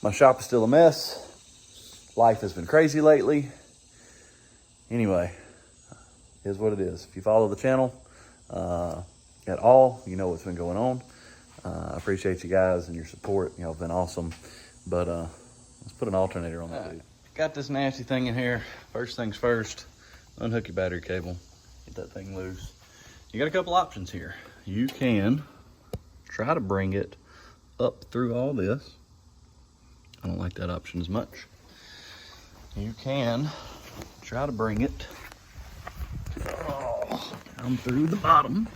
My shop is still a mess. Life has been crazy lately. Anyway, here's what it is. If you follow the channel at all, you know what's been going on. I appreciate you guys and your support. Y'all have been awesome. But let's put an alternator on that dude. Got this nasty thing in here. First things first, unhook your battery cable. Get that thing loose. You got a couple options here. You can try to bring it up through all this. I don't like that option as much. You can try to bring it down through the bottom.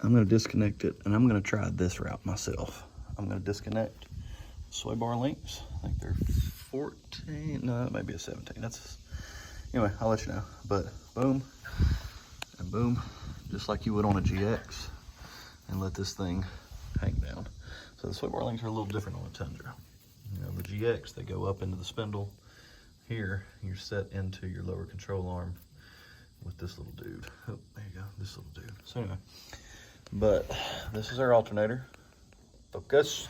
I'm gonna disconnect it and I'm gonna try this route myself. I'm gonna disconnect sway bar links. I think they're 14, no, it might be a 17. Anyway, I'll let you know. But boom and boom, just like you would on a GX, and let this thing hang down. So the sway bar links are a little different on a Tundra. You know, the GX, they go up into the spindle. Here, you're set into your lower control arm with this little dude. Oh, there you go, this little dude. So anyway, but this is our alternator. Focus.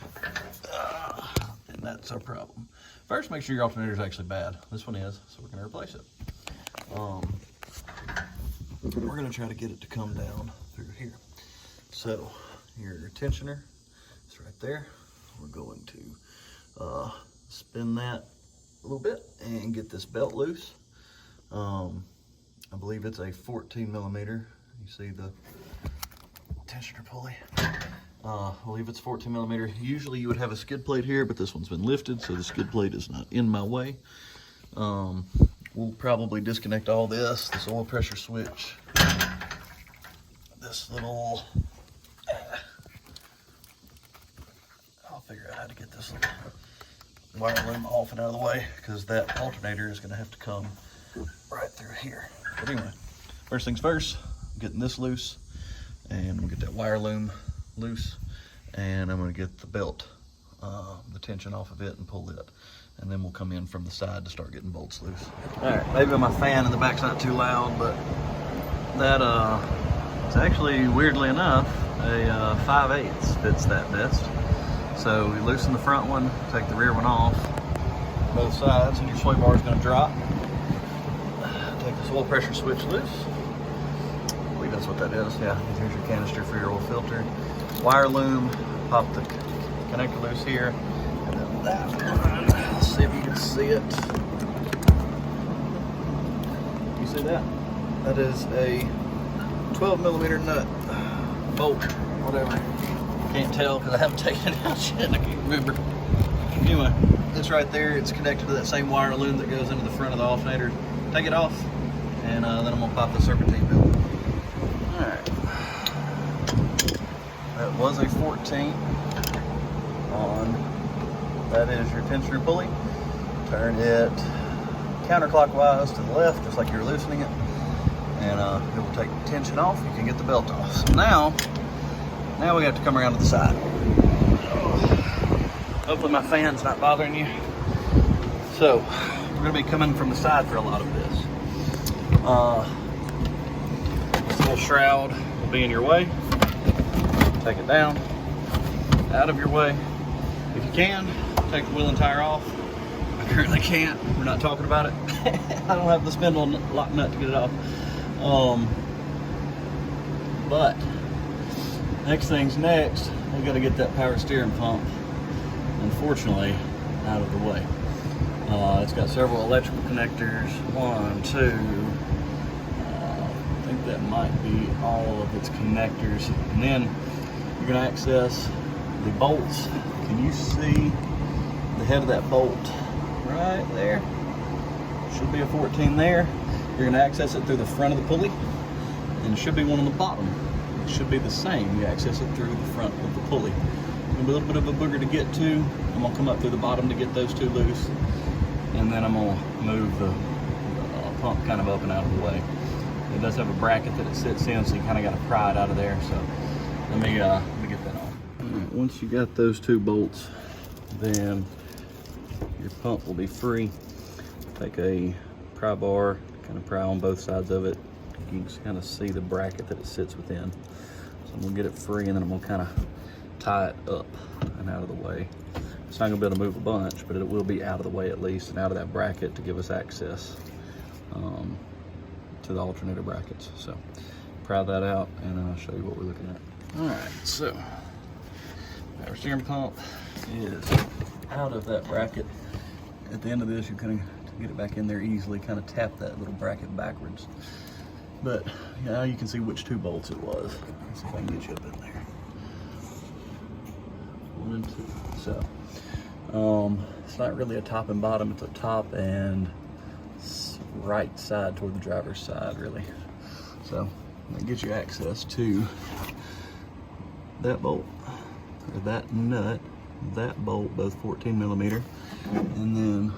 And that's our problem. First, make sure your alternator is actually bad. This one is, so we're gonna replace it. We're gonna try to get it to come down through here. So, your tensioner is right there. We're going to spin that a little bit and get this belt loose. I believe it's a 14 millimeter. You see the tensioner pulley. I believe it's 14 millimeter. Usually you would have a skid plate here, but this one's been lifted, so the skid plate is not in my way. We'll probably disconnect all this oil pressure switch, this little, I'll figure out how to get this little wire loom off and out of the way, because that alternator is gonna have to come right through here. But anyway, first things first, I'm getting this loose, and we'll get that wire loom loose, and I'm gonna get the belt, the tension off of it and pull it. And then we'll come in from the side to start getting bolts loose. All right, maybe my fan in the back's not too loud, but that it's actually, weirdly enough, a 5/8 fits that best. So we loosen the front one, take the rear one off, both sides, and your sway bar is gonna drop. Take this oil pressure switch loose. I believe that's what that is, yeah. Here's your canister for your oil filter. Wire loom, pop the connector loose here, and then that one. Let's see if you can see it. You see that? That is a 12 millimeter nut, bolt, whatever. Can't tell because I haven't taken it out yet. I can't remember. Anyway, it's right there. It's connected to that same wire loom that goes into the front of the alternator. Take it off, and then I'm gonna pop the serpentine belt. All right. That was a 14 on. That is your tensioner pulley. Turn it counterclockwise to the left, just like you're loosening it, and it will take the tension off. You can get the belt off. So now we have to come around to the side. Hopefully my fan's not bothering you. So we're gonna be coming from the side for a lot of this. This little shroud will be in your way. Take it down, out of your way. If you can, take the wheel and tire off. I currently can't. We're not talking about it. I don't have the spindle lock nut to get it off. But next thing's next. We got to get that power steering pump, unfortunately, out of the way. It's got several electrical connectors. 1, 2. I think that might be all of its connectors. And then you're going to access the bolts. Can you see the head of that bolt right there? Should be a 14 there. You're going to access it through the front of the pulley, and there should be one on the bottom. It should be the same. You access it through the front of the pulley. A little bit of a booger to get to. I'm going to come up through the bottom to get those two loose, and then I'm going to move the pump kind of up and out of the way. It does have a bracket that it sits in, so you kind of got to pry it out of there. So let me get that on. Right, once you got those two bolts, then your pump will be free. Take a pry bar, kind of pry on both sides of it. You can just kind of see the bracket that it sits within. So I'm gonna get it free, and then I'm gonna kind of tie it up and out of the way. It's not gonna be able to move a bunch, but it will be out of the way at least and out of that bracket to give us access to the alternator brackets. So pry that out and I'll show you what we're looking at. All right, so our steering pump is out of that bracket. At the end of this, you kind of get it back in there easily, kind of tap that little bracket backwards. But now you can see which 2 bolts it was. Let's see if I can get you up in there. 1 and 2. So it's not really a top and bottom, it's a top and right side toward the driver's side, really. So that gives you access to that bolt, or that nut, that bolt, both 14 millimeter, and then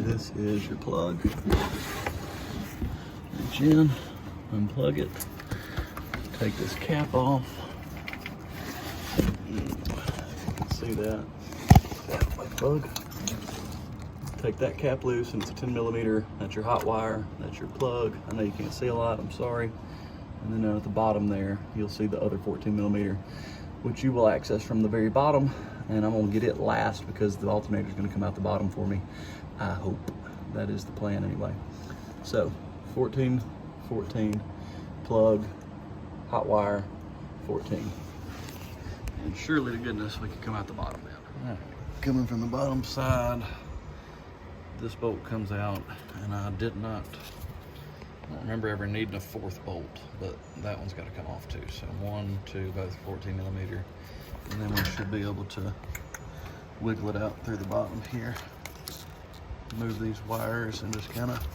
this is your plug. Reach in, unplug it, take this cap off. You can see that. My plug. Take that cap loose, and it's a 10 millimeter. That's your hot wire. That's your plug. I know you can't see a lot. I'm sorry. And then at the bottom there, you'll see the other 14 millimeter, which you will access from the very bottom. And I'm gonna get it last because the alternator is gonna come out the bottom for me. I hope that is the plan anyway. So 14, 14, plug, hot wire, 14. And surely to goodness we can come out the bottom now. Coming from the bottom side, this bolt comes out, and I don't remember ever needing a 4th bolt, but that one's got to come off too. So 1, 2, both 14 millimeter, and then we should be able to wiggle it out through the bottom here. Move these wires and just kind of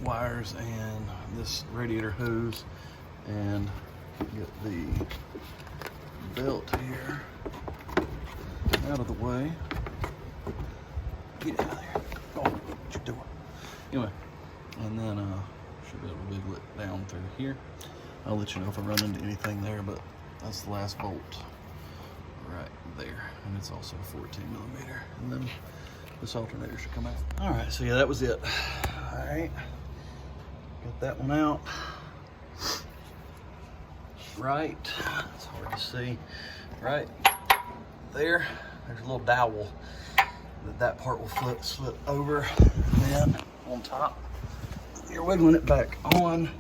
wires and this radiator hose, and get the belt here out of the way. Get out of there. Oh, what you doing? Anyway, and then should be able to wiggle it down through here. I'll let you know if I run into anything there, but that's the last bolt right there. And it's also 14 millimeter. And then this alternator should come out. All right, so yeah, that was it. All right, got that one out. Right, it's hard to see. Right there, there's a little dowel that part will slip over, and then on top you're wiggling it back on.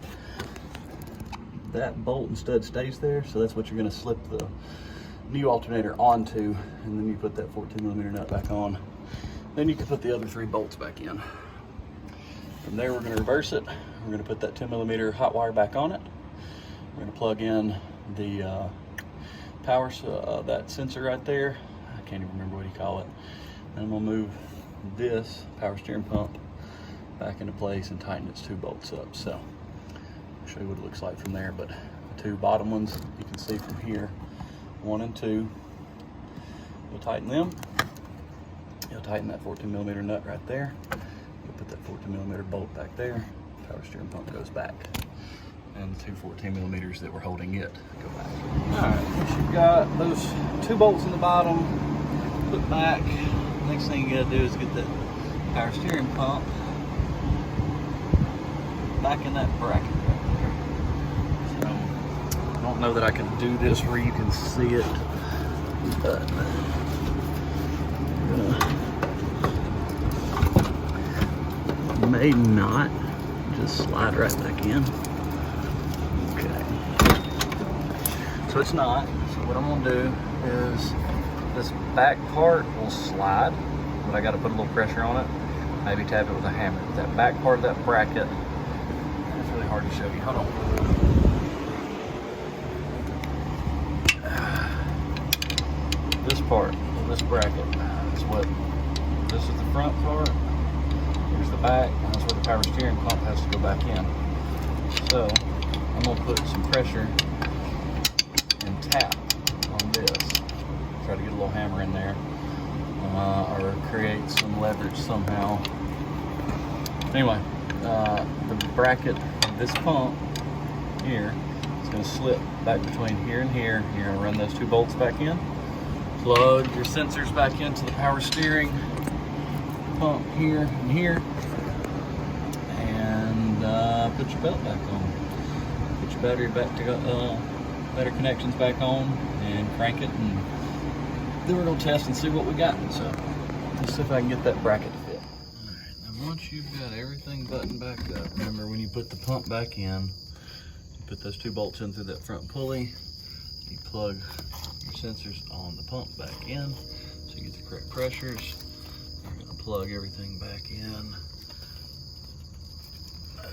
That bolt and stud stays there, so that's what you're going to slip the new alternator onto, and then you put that 14 millimeter nut back on. Then you can put the other 3 bolts back in. From there we're going to reverse it. We're going to put that 10 millimeter hot wire back on it. We're going to plug in the power, that sensor right there. I can't even remember what you call it. And we'll move this power steering pump back into place and tighten its 2 bolts up. So I'll show you what it looks like from there. But the 2 bottom ones you can see from here, 1 and 2. You'll tighten them. You'll tighten that 14 millimeter nut right there. You'll put that 14 millimeter bolt back there. Power steering pump goes back. And the 2 14 millimeters that were holding it go back. All right, you've got those 2 bolts in the bottom, put back. Next thing you gotta do is get that power steering pump back in that bracket right there. So, I don't know that I can do this where you can see it, but I'm gonna, may not, just slide right back in. So it's not. So what I'm gonna do is this back part will slide, but I gotta put a little pressure on it. Maybe tap it with a hammer. But that back part of that bracket, it's really hard to show you. Hold on. This part, this bracket, is what, this is the front part, here's the back, and that's where the power steering pump has to go back in. So I'm gonna put some pressure and tap on this. Try to get a little hammer in there, or create some leverage somehow. Anyway, the bracket of this pump here is going to slip back between here and here. You're going to run those 2 bolts back in, plug your sensors back into the power steering pump here and here, and put your belt back on. Put your battery back to better connections back on, and crank it and then we're gonna test and see what we got. So let's see if I can get that bracket to fit. All right, now once you've got everything buttoned back up, remember when you put the pump back in, you put those 2 bolts in through that front pulley, you plug your sensors on the pump back in so you get the correct pressures. You're gonna plug everything back in.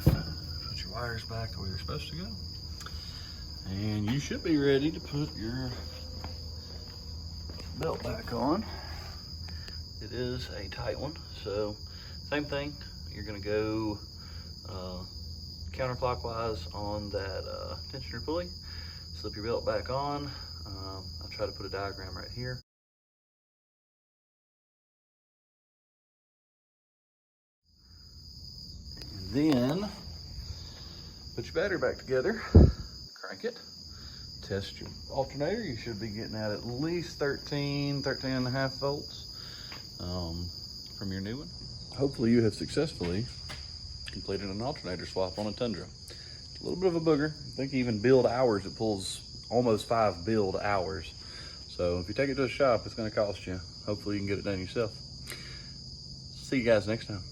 Put your wires back the way they're supposed to go. And you should be ready to put your belt back on. It is a tight one, so same thing. You're gonna go counterclockwise on that tensioner pulley. Slip your belt back on. I'll try to put a diagram right here. And then put your battery back together, crank it, test your alternator. You should be getting at least 13 and a half volts from your new one. Hopefully you have successfully completed an alternator swap on a Tundra. It's a little bit of a booger. I think even build hours, it pulls almost 5 build hours. So if you take it to a shop, it's gonna cost you. Hopefully you can get it done yourself. See you guys next time.